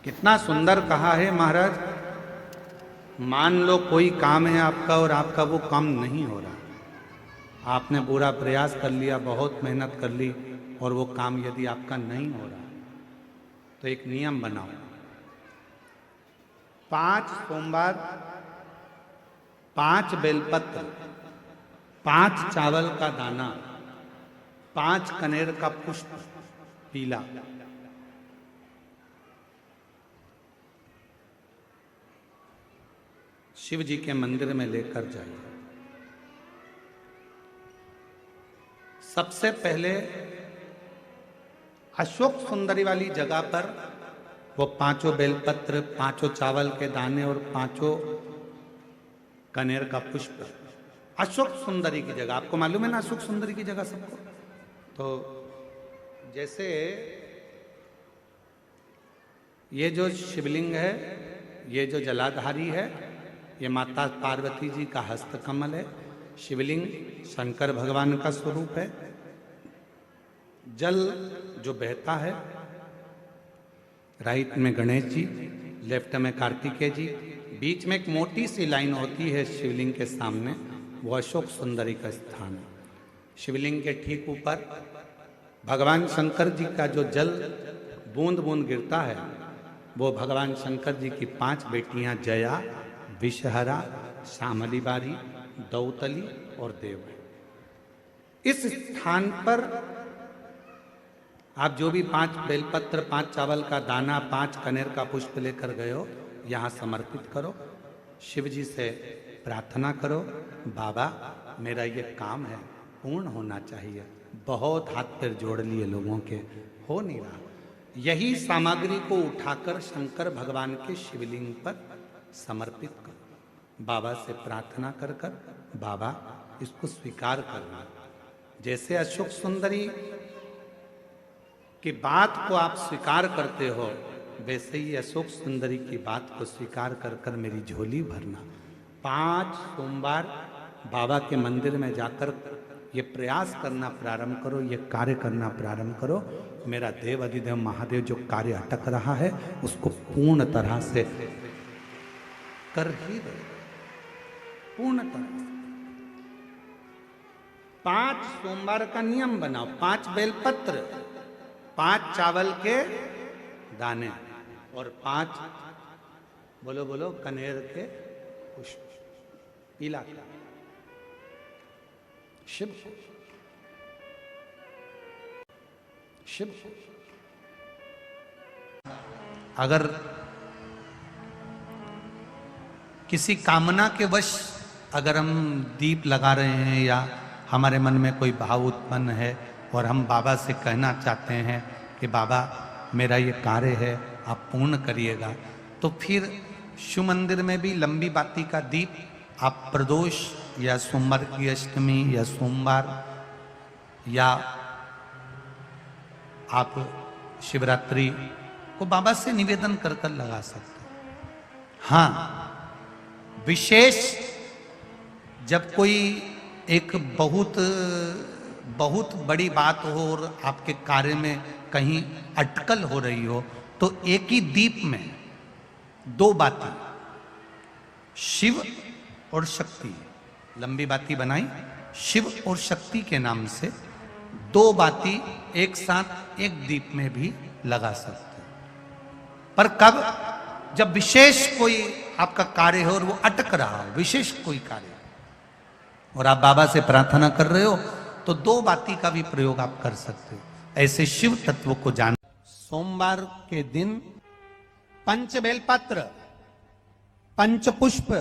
कितना सुंदर कहा है महाराज। मान लो कोई काम है आपका और आपका वो काम नहीं हो रहा, आपने पूरा प्रयास कर लिया, बहुत मेहनत कर ली, और वो काम यदि आपका नहीं हो रहा तो एक नियम बनाओ, 5 सोमवार, 5 बेलपत्र, 5 चावल का दाना, 5 कनेर का पुष्प पीला, शिव जी के मंदिर में लेकर जाइए। सबसे पहले अशोक सुंदरी वाली जगह पर वो 5 बेलपत्र, 5 चावल के दाने और 5 कनेर का पुष्प अशोक सुंदरी की जगह, आपको मालूम है ना अशोक सुंदरी की जगह सबको। तो जैसे ये जो शिवलिंग है, ये जो जलाधारी है, ये माता पार्वती जी का हस्त कमल है। शिवलिंग शंकर भगवान का स्वरूप है। जल जो बहता है, राइट में गणेश जी, लेफ्ट में कार्तिकेय जी, बीच में एक मोटी सी लाइन होती है शिवलिंग के सामने, वो अशोक सुंदरी का स्थान है। शिवलिंग के ठीक ऊपर भगवान शंकर जी का जो जल बूंद बूंद गिरता है, वो भगवान शंकर जी की 5 बेटियां जया, विषहरा, श्यामली बारी, दौतली और देव है। इस स्थान पर आप जो भी 5 बेलपत्र, 5 चावल का दाना, 5 कनेर का पुष्प लेकर गए हो, यहाँ समर्पित करो। शिव जी से प्रार्थना करो, बाबा मेरा ये काम है पूर्ण होना चाहिए। बहुत हाथ पैर जोड़ लिए लोगों के, हो नहीं रहा। यही सामग्री को उठाकर शंकर भगवान के शिवलिंग पर समर्पित करो। बाबा से प्रार्थना कर कर, बाबा इसको स्वीकार करना। जैसे अशोक सुंदरी की बात को आप स्वीकार करते हो, वैसे ही अशोक सुंदरी की बात को स्वीकार कर कर मेरी झोली भरना। 5 सोमवार बाबा के मंदिर में जाकर ये प्रयास करना प्रारंभ करो, ये कार्य करना प्रारंभ करो। मेरा देव अधिदेव महादेव जो कार्य अटक रहा है उसको पूर्ण तरह से कर ही दे, पूर्ण तरह से। 5 सोमवार का नियम बनाओ, 5 बेलपत्र, 5 चावल के दाने और 5 बोलो बोलो कनेर के पुष्प पीला का शिव शिव। अगर किसी कामना के वश अगर हम दीप लगा रहे हैं या हमारे मन में कोई भाव उत्पन्न है और हम बाबा से कहना चाहते हैं कि बाबा मेरा ये कार्य है आप पूर्ण करिएगा, तो फिर शिव मंदिर में भी लंबी बाती का दीप आप प्रदोष या सोमवार की अष्टमी या सोमवार या आप शिवरात्रि को बाबा से निवेदन कर कर लगा सकते हैं। हाँ, विशेष जब कोई एक बहुत बड़ी बात हो और आपके कार्य में कहीं अटकल हो रही हो, तो एक ही दीप में 2 बाती, शिव और शक्ति, लंबी बाती बनाई शिव और शक्ति के नाम से, 2 बाती एक साथ एक दीप में भी लगा सकते हैं। पर कब? जब विशेष कोई आपका कार्य हो और वो अटक रहा हो, विशेष कोई कार्य, और आप बाबा से प्रार्थना कर रहे हो, तो 2 बाती का भी प्रयोग आप कर सकते हो। ऐसे शिव तत्व को जान। सोमवार के दिन 5 बेलपत्र, 5 पुष्प,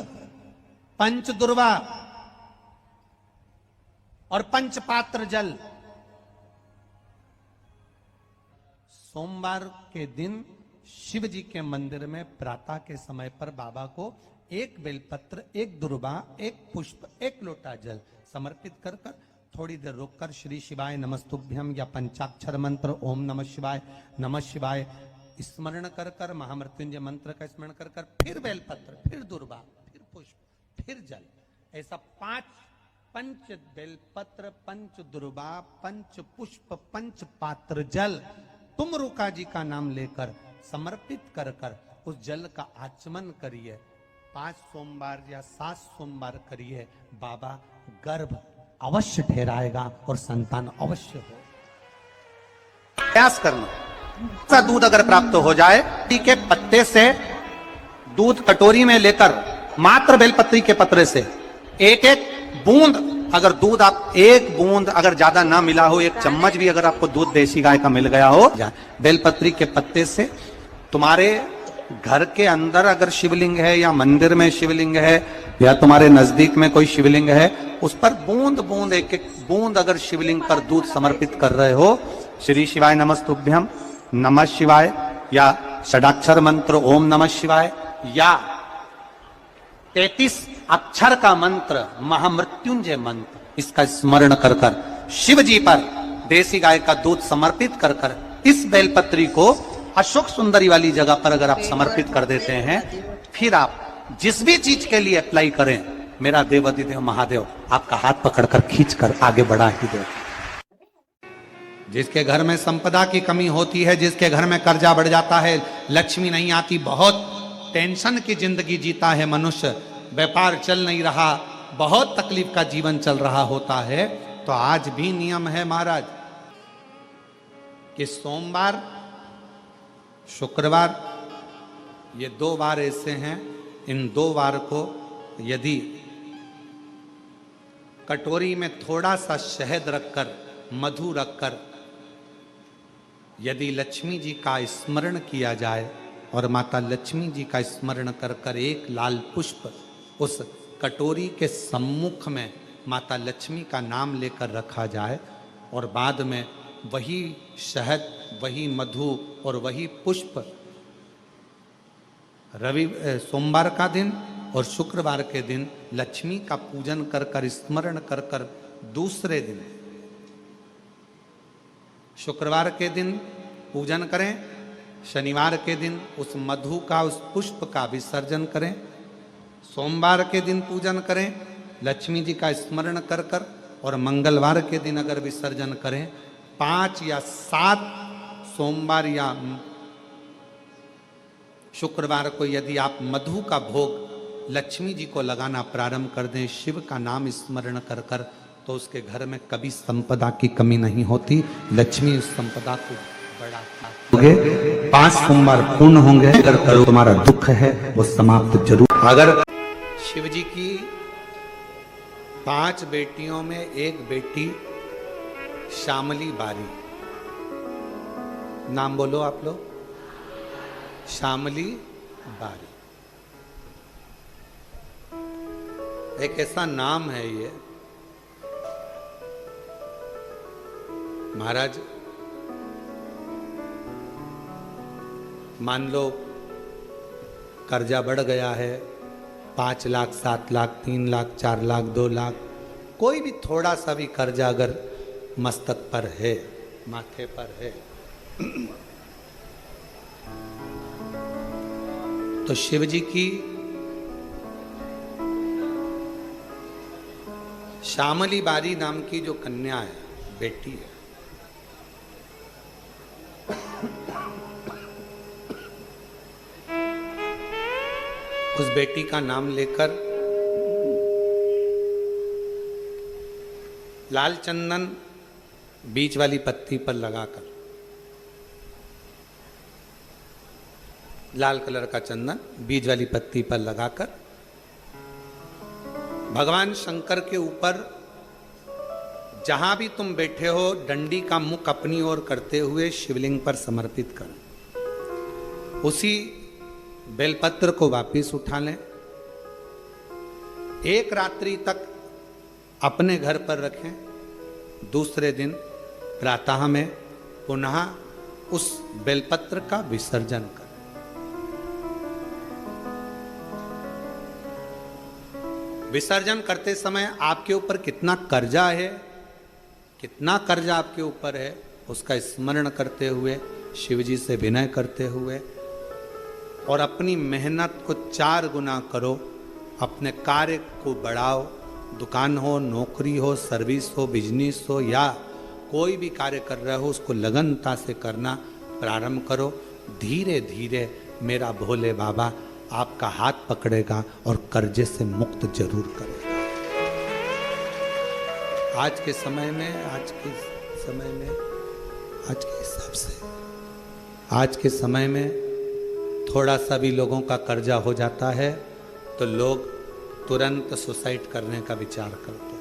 5 दुर्वा और 5 पात्र जल। सोमवार के दिन शिव जी के मंदिर में प्रातः के समय पर बाबा को 1 बेलपत्र, 1 दुर्वा, 1 पुष्प, 1 लोटा जल समर्पित कर कर थोड़ी देर रोककर श्री शिवाय नमस्तुभ्यम या पंचाक्षर मंत्र ओम नमः शिवाय स्मरण कर कर, महामृत्युंजय मंत्र का स्मरण कर कर, फिर बेलपत्र, फिर दुर्वा, फिर पुष्प, फिर जल, ऐसा 5 बेलपत्र, 5 दुर्वा, 5 पुष्प, 5 पात्र जल तुम रुका जी का नाम लेकर समर्पित कर कर उस जल का आचमन करिए। 5 सोमवार या 7 सोमवार करिए, बाबा गर्भ अवश्य ठहराएगा और संतान अवश्य हो। प्रयास करना। दूध अगर प्राप्त हो जाए, के पत्ते से दूध कटोरी में लेकर मात्र बेलपत्री के पत्रे से एक एक बूंद, अगर दूध आप एक बूंद अगर ज्यादा ना मिला हो, एक चम्मच भी अगर आपको दूध देसी गाय का मिल गया हो, बेलपत्री के पत्ते से तुम्हारे घर के अंदर अगर शिवलिंग है या मंदिर में शिवलिंग है या तुम्हारे नजदीक में कोई शिवलिंग है, उस पर बूंद बूंद एक एक बूंद अगर शिवलिंग पर दूध समर्पित कर रहे हो, श्री शिवाय नमस्तुभ्यम, नमः शिवाय या षडाक्षर मंत्र ओम नमः शिवाय या 33 अक्षर का मंत्र महामृत्युंजय मंत्र, इसका स्मरण कर कर शिव जी पर देसी गाय का दूध समर्पित कर कर इस बेलपत्री को अशोक सुंदरी वाली जगह पर अगर आप समर्पित कर देते हैं, फिर आप जिस भी चीज के लिए अप्लाई करें, मेरा देवाधिदेव महादेव आपका हाथ पकड़कर खींचकर आगे बढ़ा ही दे। जिसके घर में संपदा की कमी होती है, जिसके घर में कर्जा बढ़ जाता है, लक्ष्मी नहीं आती, बहुत टेंशन की जिंदगी जीता है मनुष्य, व्यापार चल नहीं रहा, बहुत तकलीफ का जीवन चल रहा होता है, तो आज भी नियम है महाराज कि सोमवार शुक्रवार ये 2 बार ऐसे हैं, इन 2 बार को यदि कटोरी में थोड़ा सा शहद रखकर, मधु रखकर यदि लक्ष्मी जी का स्मरण किया जाए और माता लक्ष्मी जी का स्मरण कर कर एक लाल पुष्प उस कटोरी के सम्मुख में माता लक्ष्मी का नाम लेकर रखा जाए और बाद में वही शहद, वही मधु और वही पुष्प सोमवार का दिन और शुक्रवार के दिन लक्ष्मी का पूजन कर कर, स्मरण कर कर, दूसरे दिन शुक्रवार के दिन पूजन करें, शनिवार के दिन उस मधु का, उस पुष्प का विसर्जन करें, सोमवार के दिन पूजन करें लक्ष्मी जी का स्मरण कर कर, और मंगलवार के दिन अगर विसर्जन करें, 5 या 7 सोमवार या शुक्रवार को यदि आप मधु का भोग लक्ष्मी जी को लगाना प्रारंभ कर दें, शिव का नाम स्मरण कर कर, तो उसके घर में कभी संपदा की कमी नहीं होती, लक्ष्मी उस संपदा को बढ़ाता। 5 सोमवार पूर्ण होंगे, अगर करो तुम्हारा दुख है वो समाप्त जरूर। अगर शिव जी की 5 बेटियों में एक बेटी श्यामली बारी, नाम बोलो आप लोग, श्यामली बारी एक ऐसा नाम है ये महाराज। मान लो कर्जा बढ़ गया है, 5 लाख, 7 लाख, 3 लाख, 4 लाख, 2 लाख, कोई भी थोड़ा सा भी कर्जा अगर मस्तक पर है, माथे पर है, तो शिव जी की श्यामली बारी नाम की जो कन्या है, बेटी है, उस बेटी का नाम लेकर लाल चंदन बीच वाली पत्ती पर लगाकर, लाल कलर का चंदन बीज वाली पत्ती पर लगाकर भगवान शंकर के ऊपर जहां भी तुम बैठे हो, डंडी का मुख अपनी ओर करते हुए शिवलिंग पर समर्पित कर, उसी बेलपत्र को वापिस उठा लें, 1 रात्रि तक अपने घर पर रखें, दूसरे दिन प्रातः में पुनः उस बेलपत्र का विसर्जन करें। विसर्जन करते समय आपके ऊपर कितना कर्जा है, कितना कर्जा आपके ऊपर है, उसका स्मरण करते हुए, शिव जी से विनय करते हुए, और अपनी मेहनत को 4 गुना करो, अपने कार्य को बढ़ाओ, दुकान हो, नौकरी हो, सर्विस हो, बिजनेस हो, या कोई भी कार्य कर रहे हो उसको लगनता से करना प्रारंभ करो। धीरे धीरे मेरा भोले बाबा आपका हाथ पकड़ेगा और कर्जे से मुक्त जरूर करेगा। आज के समय में, आज के हिसाब से, आज के समय में थोड़ा सा भी लोगों का कर्जा हो जाता है तो लोग तुरंत सुसाइड करने का विचार करते हैं।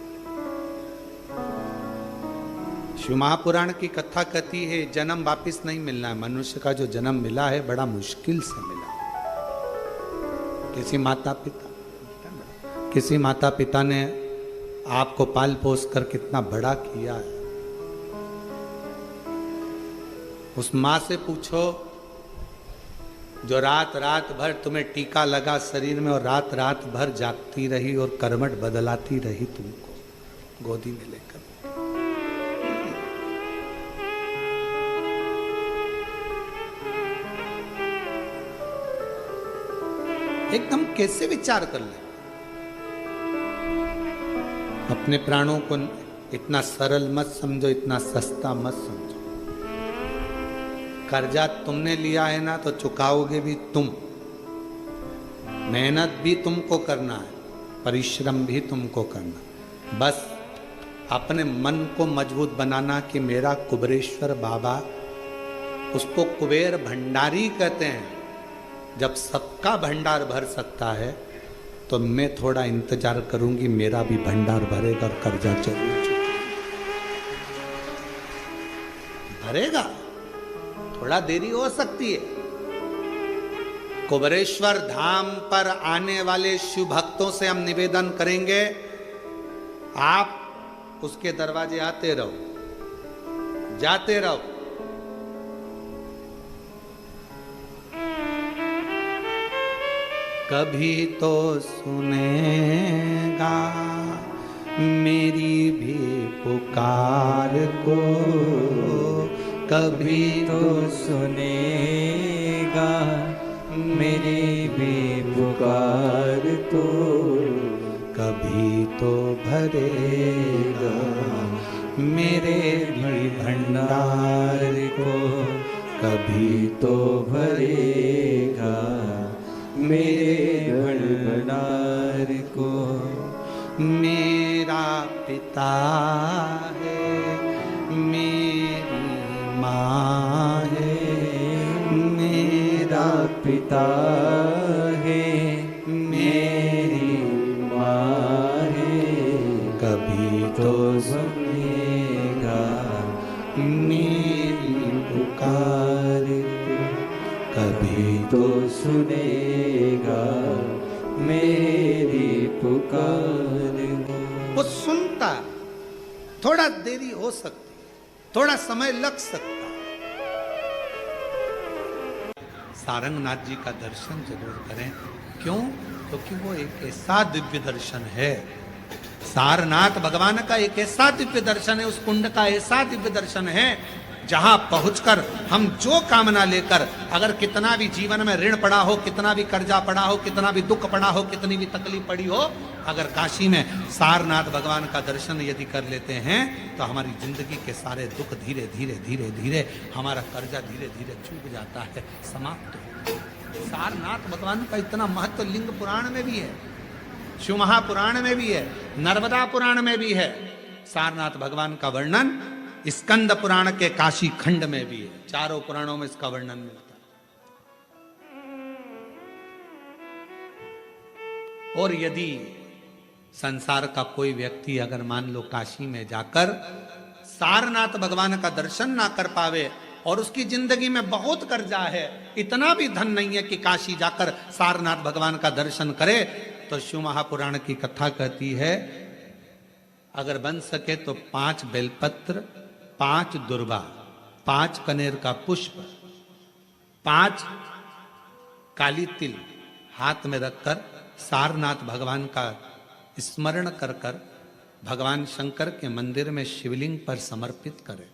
शिव महापुराण की कथा कहती है जन्म वापिस नहीं मिलना है। मनुष्य का जो जन्म मिला है बड़ा मुश्किल से मिला। किसी माता पिता ने आपको पाल पोस कर कितना बड़ा किया है। उस माँ से पूछो जो रात रात भर तुम्हें टीका लगा शरीर में और रात रात भर जागती रही और करवट बदलाती रही तुमको गोदी में लेकर। एकदम कैसे विचार कर ले। अपने प्राणों को इतना सरल मत समझो, इतना सस्ता मत समझो। कर्जा तुमने लिया है ना तो चुकाओगे भी तुम। मेहनत भी तुमको करना है, परिश्रम भी तुमको करना। बस अपने मन को मजबूत बनाना कि मेरा कुबेरेश्वर बाबा, उसको कुबेर भंडारी कहते हैं। जब सबका भंडार भर सकता है तो मैं थोड़ा इंतजार करूंगी, मेरा भी भंडार भरेगा और कर्जा जरूर भरेगा। थोड़ा देरी हो सकती है। कुबेरेश्वर धाम पर आने वाले शिव भक्तों से हम निवेदन करेंगे, आप उसके दरवाजे आते रहो, जाते रहो। कभी तो सुनेगा मेरी भी पुकार को, कभी तो सुनेगा मेरी भी पुकार तो, कभी तो भरेगा मेरे भी भंडार को, कभी तो भरेगा मेरे भंडार को। मेरा पिता है, मेरी माँ है, मेरा पिता है, मेरी माँ है, कभी तो सुनेगा मेरी पुकार को, कभी तो सुनेगा मेरी पुकार को। वो सुनता, थोड़ा देरी हो सकती, थोड़ा समय लग सकता। सारंगनाथ जी का दर्शन जरूर करें। क्यों? क्योंकि वो एक ऐसा दिव्य दर्शन है। सारनाथ भगवान का एक ऐसा दिव्य दर्शन है, उस कुंड का ऐसा दिव्य दर्शन है जहां पहुंचकर हम जो कामना लेकर, अगर कितना भी जीवन में ऋण पड़ा हो, कितना भी कर्जा पड़ा हो, कितना भी दुख पड़ा हो, कितनी भी तकलीफ पड़ी हो, अगर काशी में सारनाथ भगवान का दर्शन यदि कर लेते हैं तो हमारी जिंदगी के सारे दुख धीरे धीरे धीरे धीरे, हमारा कर्जा धीरे धीरे चूक जाता है, समाप्त हो। सारनाथ भगवान का इतना महत्व लिंग पुराण में भी है, शिव महापुराण में भी है, नर्मदा पुराण में भी है। सारनाथ भगवान का वर्णन स्कंद पुराण के काशी खंड में भी है। चारों पुराणों में इसका वर्णन मिलता है। और यदि संसार का कोई व्यक्ति अगर मान लो काशी में जाकर सारनाथ भगवान का दर्शन ना कर पावे और उसकी जिंदगी में बहुत कर्जा है, इतना भी धन नहीं है कि काशी जाकर सारनाथ भगवान का दर्शन करे, तो शिव महापुराण की कथा कहती है अगर बन सके तो 5 बेलपत्र, 5 दुर्वा, 5 कनेर का पुष्प, 5 काली तिल हाथ में रखकर सारनाथ भगवान का स्मरण कर कर भगवान शंकर के मंदिर में शिवलिंग पर समर्पित करें।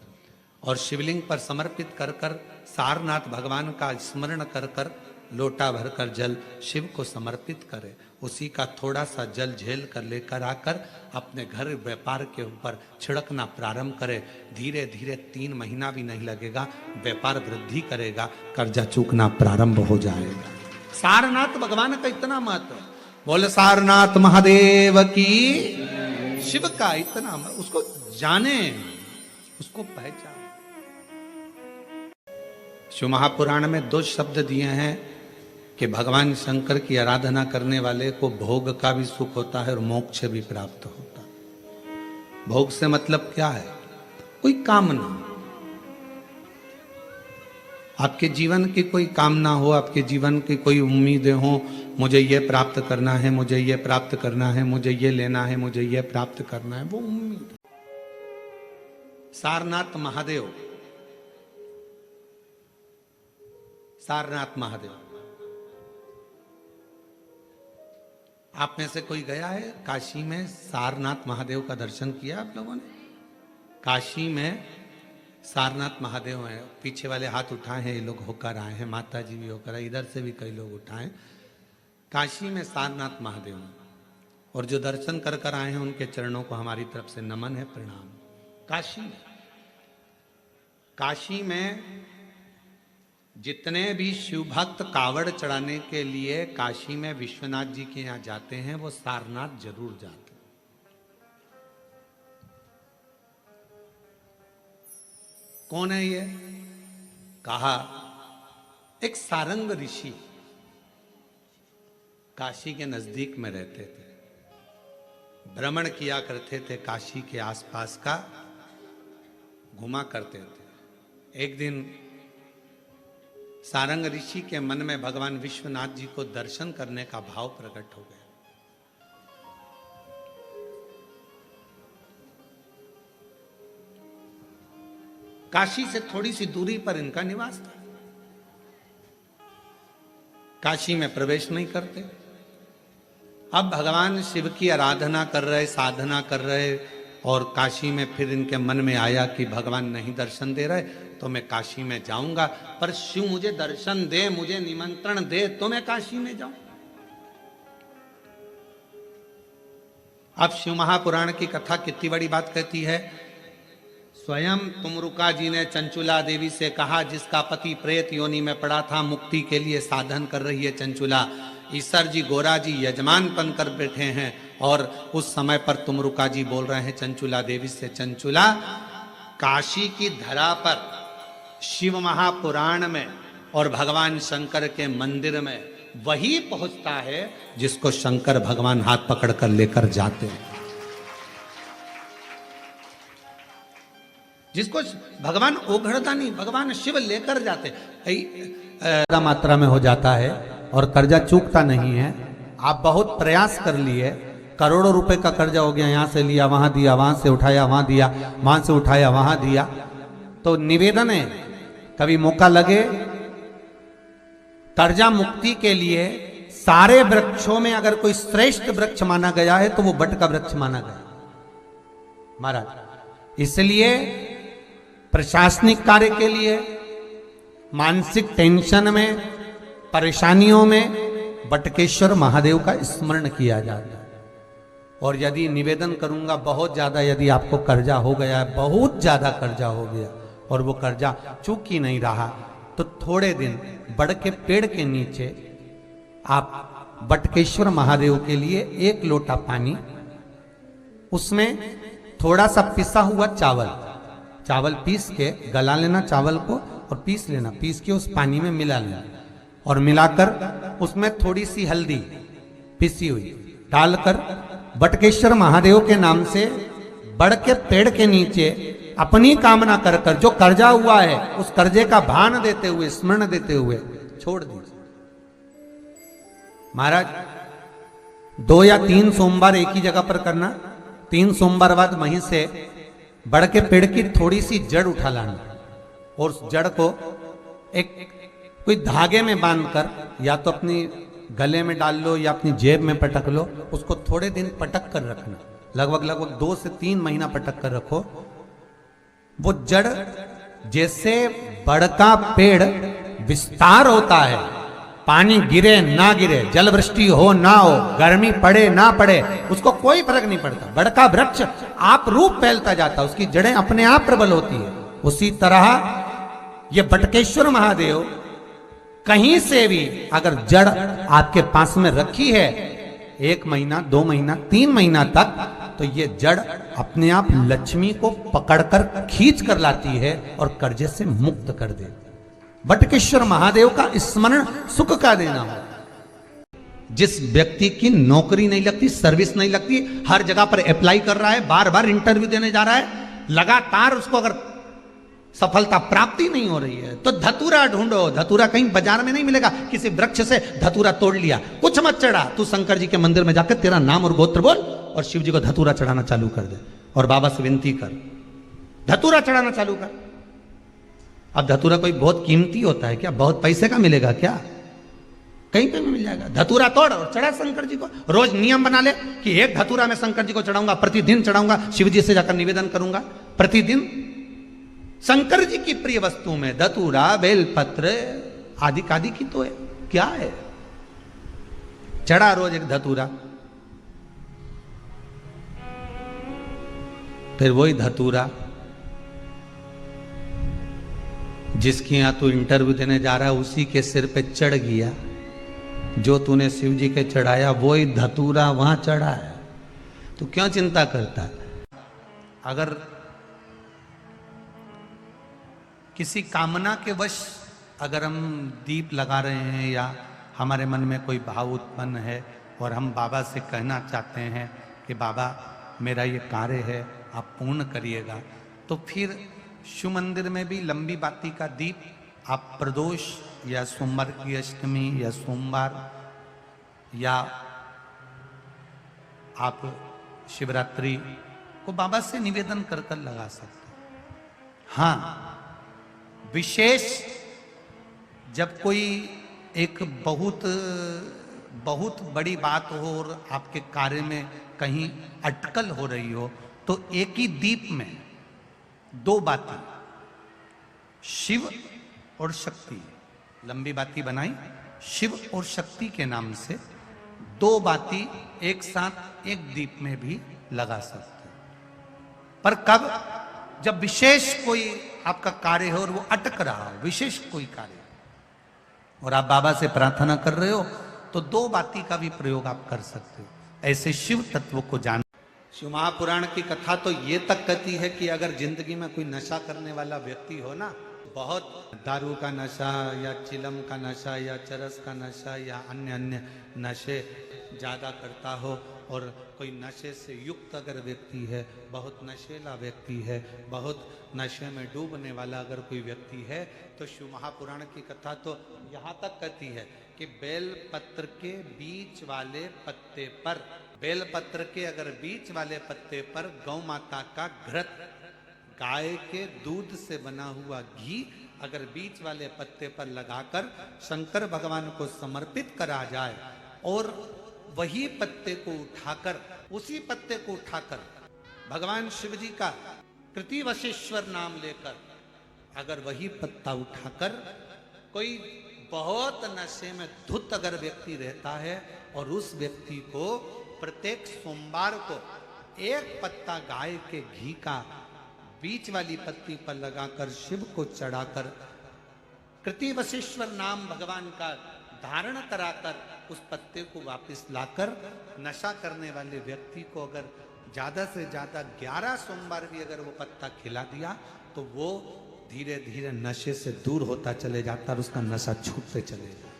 और शिवलिंग पर समर्पित कर कर सारनाथ भगवान का स्मरण कर कर लोटा भरकर जल शिव को समर्पित करे, उसी का थोड़ा सा जल झेल कर लेकर आकर अपने घर व्यापार के ऊपर छिड़कना प्रारंभ करे। धीरे धीरे 3 महीना भी नहीं लगेगा, व्यापार वृद्धि करेगा, कर्जा चूकना प्रारंभ हो जाएगा। सारनाथ भगवान का इतना महत्व है। बोले सारनाथ महादेव की, शिव का इतना उसको जाने, उसको पहचान। शिव महापुराण में 2 शब्द दिए हैं कि भगवान शंकर की आराधना करने वाले को भोग का भी सुख होता है और मोक्ष भी प्राप्त होता है। भोग से मतलब क्या है? कोई कामना, आपके जीवन की कोई कामना हो, आपके जीवन की कोई उम्मीदें हो, मुझे ये प्राप्त करना है, मुझे ये प्राप्त करना है, मुझे ये लेना है, मुझे ये प्राप्त करना है, वो उम्मीद। सारनाथ महादेव, सारनाथ महादेव, आप में से कोई गया है काशी में? सारनाथ महादेव का दर्शन किया आप लोगों ने? काशी में सारनाथ महादेव हैं। पीछे वाले हाथ उठाए हैं, ये लोग होकर आए हैं, माता जी भी होकर आए, इधर से भी कई लोग उठाए। काशी में सारनाथ महादेव हैं, और जो दर्शन कर कर आए हैं उनके चरणों को हमारी तरफ से नमन है, प्रणाम। काशी में जितने भी शिव भक्त कावड़ चढ़ाने के लिए काशी में विश्वनाथ जी के यहाँ जाते हैं, वो सारनाथ जरूर जाते हैं। कौन है ये? कहा एक सारंग ऋषि काशी के नजदीक में रहते थे, भ्रमण किया करते थे, काशी के आसपास का घुमा करते थे। एक दिन सारंग ऋषि के मन में भगवान विश्वनाथ जी को दर्शन करने का भाव प्रकट हो गया। काशी से थोड़ी सी दूरी पर इनका निवास था। काशी में प्रवेश नहीं करते। अब भगवान शिव की आराधना कर रहे, साधना कर रहे, और काशी में फिर इनके मन में आया कि भगवान नहीं दर्शन दे रहे तो मैं काशी में जाऊंगा, पर शिव मुझे दर्शन दे, मुझे निमंत्रण दे तो मैं काशी में जाऊं। अब शिव महापुराण की कथा कितनी बड़ी बात कहती है। स्वयं तुमरुका जी ने चंचुला देवी से कहा, जिसका पति प्रेत योनि में पड़ा था, मुक्ति के लिए साधन कर रही है चंचुला, ईश्वर जी गोरा जी यजमान बन कर बैठे हैं, और उस समय पर तुमरुका जी बोल रहे हैं चंचुला देवी से, चंचुला काशी की धरा पर शिव महापुराण में और भगवान शंकर के मंदिर में वही पहुंचता है जिसको शंकर भगवान हाथ पकड़ कर लेकर जाते हैं, जिसको भगवान ओघड़दानी भगवान शिव लेकर जाते। मात्रा में हो जाता है और कर्जा चूकता नहीं है। आप बहुत प्रयास कर लिए, करोड़ों रुपए का कर्जा हो गया, यहां से लिया वहां दिया, वहां से उठाया वहां दिया, वहां से उठाया वहां दिया, तो निवेदन है कभी मौका लगे कर्जा मुक्ति के लिए सारे वृक्षों में अगर कोई श्रेष्ठ वृक्ष माना गया है तो वो बट का वृक्ष माना गया महाराज। इसलिए प्रशासनिक कार्य के लिए, मानसिक टेंशन में, परेशानियों में बटकेश्वर महादेव का स्मरण किया जाता है। और यदि निवेदन करूंगा बहुत ज्यादा, यदि आपको कर्जा हो गया है, बहुत ज्यादा कर्जा हो गया और वो कर्जा चूक ही नहीं रहा, तो थोड़े दिन बड़ के पेड़ के नीचे आप बटकेश्वर महादेव के लिए 1 लोटा पानी, उसमें थोड़ा सा पिसा हुआ चावल पीस के गला लेना चावल को और पीस लेना, पीस के उस पानी में मिला लेना, और मिलाकर उसमें थोड़ी सी हल्दी पिसी हुई डालकर बटकेश्वर महादेव के नाम से बड़ के पेड़ के नीचे अपनी कामना कर कर जो कर्जा हुआ है उस कर्जे का भान देते हुए, स्मरण देते हुए छोड़ दीजिए। महाराज 2 या 3 सोमवार एक ही जगह पर करना, 3 सोमवार बाद वहीं से बड़ के पेड़ की थोड़ी सी जड़ उठा लाना और उस जड़ को एक कोई धागे में बांधकर या तो अपनी गले में डाल लो या अपनी जेब में पटक लो, उसको थोड़े दिन पटक कर रखना, लगभग 2 से 3 महीना पटक कर रखो। वो जड़ जैसे बड़ का पेड़ विस्तार होता है पानी गिरे ना गिरे, जल वृष्टि हो ना हो, गर्मी पड़े ना पड़े, उसको कोई फर्क नहीं पड़ता। बड़का वृक्ष आप रूप फैलता जाता, उसकी जड़ें अपने आप प्रबल होती है। उसी तरह ये बटकेश्वर महादेव कहीं से भी अगर जड़ आपके पास में रखी है 1 महीना 2 महीना 3 महीना तक, तो ये जड़ अपने आप लक्ष्मी को पकड़कर खींच कर लाती है और कर्जे से मुक्त कर देती है। बटकेश्वर महादेव का स्मरण सुख का देना हो। जिस व्यक्ति की नौकरी नहीं लगती, सर्विस नहीं लगती, हर जगह पर अप्लाई कर रहा है, बार बार इंटरव्यू देने जा रहा है, लगातार उसको अगर सफलता प्राप्ति नहीं हो रही है, तो धतूरा ढूंढो। धतूरा कहीं बाजार में नहीं मिलेगा, किसी वृक्ष से धतूरा तोड़ लिया, कुछ मत चढ़ा, तू शंकर जी के मंदिर में जाकर तेरा नाम और गोत्र बोल और शिव जी को धतूरा चढ़ाना चालू कर दे और बाबा से विनती कर, धतूरा चढ़ाना चालू कर। अब धतूरा कोई बहुत कीमती होता है क्या? बहुत पैसे का मिलेगा क्या? कहीं पे भी मिल जाएगा। धतूरा तोड़ और चढ़ा शंकर जी को। रोज नियम बना ले कि एक धतूरा मैं शंकर जी को चढ़ाऊंगा, प्रतिदिन चढ़ाऊंगा, शिव जी से जाकर निवेदन करूंगा प्रतिदिन। शंकर जी की प्रिय वस्तु में धतूरा, बेलपत्र आदि आदि की तो है, क्या है? चढ़ा रोज एक धतूरा, फिर वही धतूरा जिसके यहां तू इंटरव्यू देने जा रहा है उसी के सिर पे चढ़ गया। जो तूने शिव जी के चढ़ाया वही धतूरा वहां चढ़ा है, तो क्यों चिंता करता है? अगर किसी कामना के वश अगर हम दीप लगा रहे हैं या हमारे मन में कोई भाव उत्पन्न है और हम बाबा से कहना चाहते हैं कि बाबा मेरा ये कार्य है आप पूर्ण करिएगा, तो फिर शिव मंदिर में भी लंबी बाती का दीप आप प्रदोष या सोमवार की अष्टमी या सोमवार या आप शिवरात्रि को बाबा से निवेदन कर कर लगा सकते हैं। हाँ, विशेष जब कोई एक बहुत बड़ी बात हो और आपके कार्य में कहीं अटकल हो रही हो, तो एक ही दीप में 2 बाती, शिव और शक्ति, लंबी बाती बनाई शिव और शक्ति के नाम से, 2 बाती एक साथ एक दीप में भी लगा सकते हैं। पर कब? जब विशेष कोई आपका कार्य हो और वो अटक रहा हो, विशेष कोई कार्य, और आप बाबा से प्रार्थना कर रहे हो, तो 2 बाती का भी प्रयोग आप कर सकते हो। ऐसे शिव तत्व को जान। शिव महापुराण की कथा तो ये तक कहती है कि अगर जिंदगी में कोई नशा करने वाला व्यक्ति हो ना, बहुत दारू का नशा या चिलम का नशा या चरस का नशा या अन्य नशे ज़्यादा करता हो, और कोई नशे से युक्त अगर व्यक्ति है, बहुत नशेला व्यक्ति है, बहुत नशे में डूबने वाला अगर कोई व्यक्ति है, तो शिव महापुराण की कथा तो यहाँ तक कहती है कि बेलपत्र के बीच वाले पत्ते पर, बेलपत्र के अगर बीच वाले पत्ते पर गौ माता का घृत, गाय के दूध से बना हुआ घी अगर बीच वाले पत्ते पर लगाकर शंकर भगवान को समर्पित करा जाए, और वही पत्ते को उठाकर, उसी पत्ते को उठाकर भगवान शिव जी का कृतिवशेश्वर नाम लेकर, अगर वही पत्ता उठाकर कोई बहुत नशे में धुत अगर व्यक्ति रहता है और उस व्यक्ति को प्रत्येक सोमवार को एक पत्ता गाय के घी का बीच वाली पत्ती पर लगाकर शिव को चढ़ाकर कृतिवशेश्वर नाम भगवान का धारण कराकर उस पत्ते को वापस लाकर नशा करने वाले व्यक्ति को अगर ज्यादा से ज्यादा 11 सोमवार भी अगर वो पत्ता खिला दिया, तो वो धीरे धीरे नशे से दूर होता चले जाता और उसका नशा छूटते चले जाता।